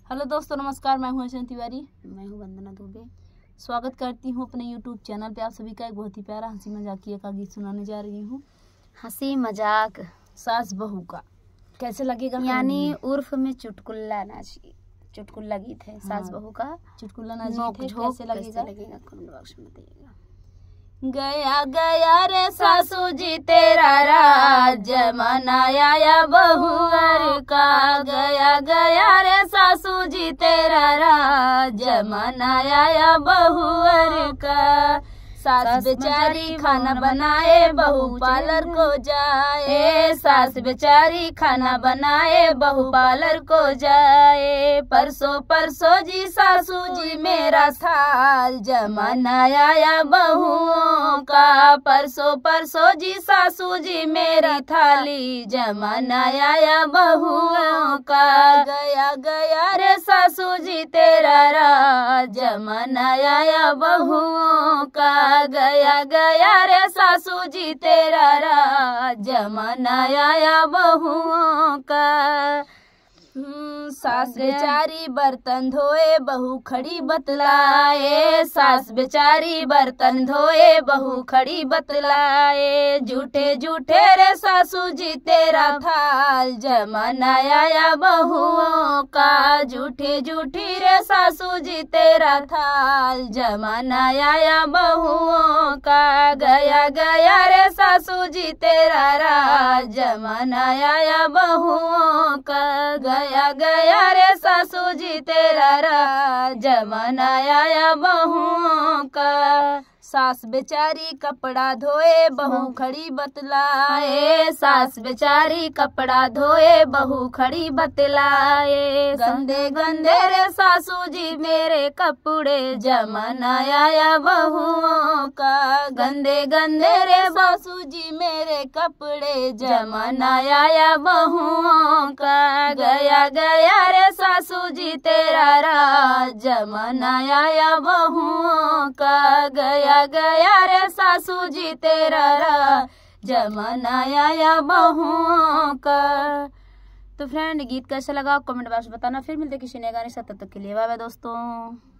Hello दोस्तों, नमस्कार। मैं हूं अर्चना तिवारी। मैं हूं वंदना दुबे। स्वागत करती हूं अपने यूट्यूब चैनल पे। आप सभी का एक बहुत ही प्यारा हंसी मजाकिया का गीत सुनाने जा रही हूं। हंसी मजाक सास बहू का कैसे लगेगा? यानी उर्फ में चुटकुल्ला गीत है। सास बहू का चुटकुल्ला नाच गीत है। कैसे लगेगा कमेंट बॉक्स में बताइएगा। गया गया रे सासू जी तेरा राज, जमाना आया बहुअर का। गया गया रे सासू जी तेरा राज, जमाना आया बहुअर का। सास बेचारी खाना बनाए बहू पार्लर को जाए। सास बेचारी खाना बनाए बहू पार्लर को जाए। परसों परसों जी सासू जी मेरा थाल, जमाना आया बहुओं का। परसों परसों जी सासू जी मेरी थाली, जमाना आया बहुओं का। गया गया रे सासू जी तेरा राज, जमाना आया बहुओं का। गया गया रे सासू जी तेरा राज, जमाना आया बहुओं का। सास बेचारी बर्तन धोए बहू खड़ी बतलाए। सास बेचारी बर्तन धोए बहू खड़ी बतलाए। झूठे झूठे रे सासू जी तेरा थाल, जमाना आया बहुओं का। झूठे झूठी रे सासू जी तेरा थाल, जमाना आया बहुओं का। गया गया रे सासू जी तेरा राज, जमाना आया बहुओं का। गया गया रे सासू जी तेरा राज, जमाना आया बहुओं का। सास बेचारी कपड़ा धोए बहू खड़ी बतलाए। सास बेचारी कपड़ा धोए बहू खड़ी बतलाए। गंदे गंदे रे सासू जी मेरे कपड़े, जमाना आया बहुओं का। गंदे गंदे रे सासू जी मेरे कपड़े, जमाना आया बहुओं का। गया गया रे सासू जी तेरा राज, जमाना आया बहुओं का। गया गया रे सासू जी तेरा राज, जमाना आया बहुओं का। तो फ्रेंड, गीत कैसा लगा कमेंट बॉक्स में बताना। फिर मिलते किसी नए गाने से, तब तक के लिए बाय बाय दोस्तों।